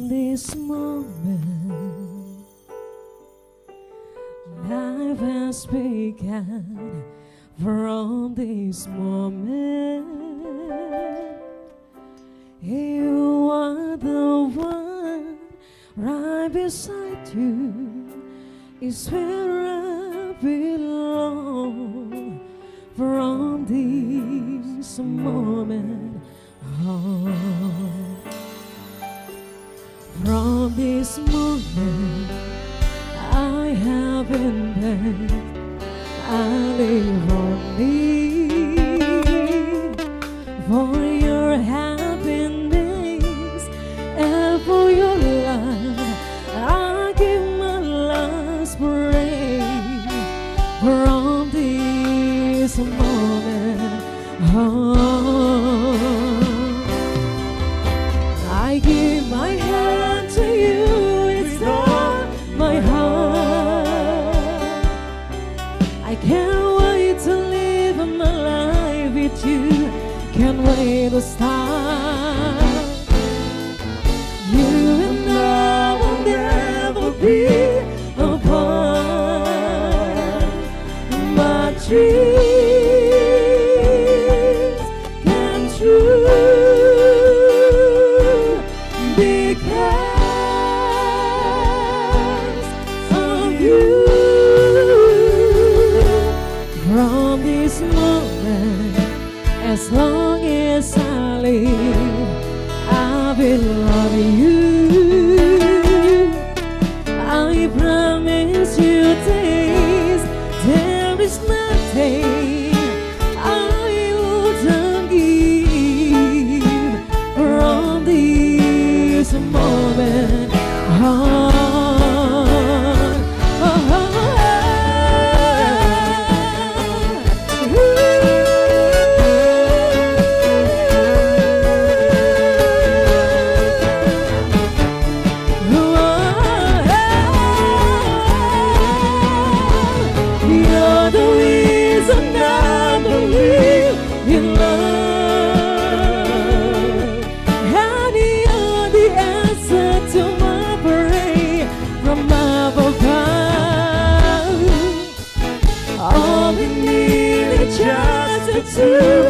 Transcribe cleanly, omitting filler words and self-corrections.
this moment, life has begun. From this moment, you are the one right beside you. Is where I belong. From this moment on, from this moment, I have been blessed. I live on me for your happiness and for your love. I give my last praise from this moment on. I give my hand to you, it's all my heart. I can't wait to live my life with you. Can't wait to start. You and I will never be apart. My dreams come true because of you. From this moment, as long as I live, I will love you. I promise you this, there is nothing I wouldn't give. From this moment on. You're the reason I believe in love, and you're the answer to my prayer from above. All we need is just the two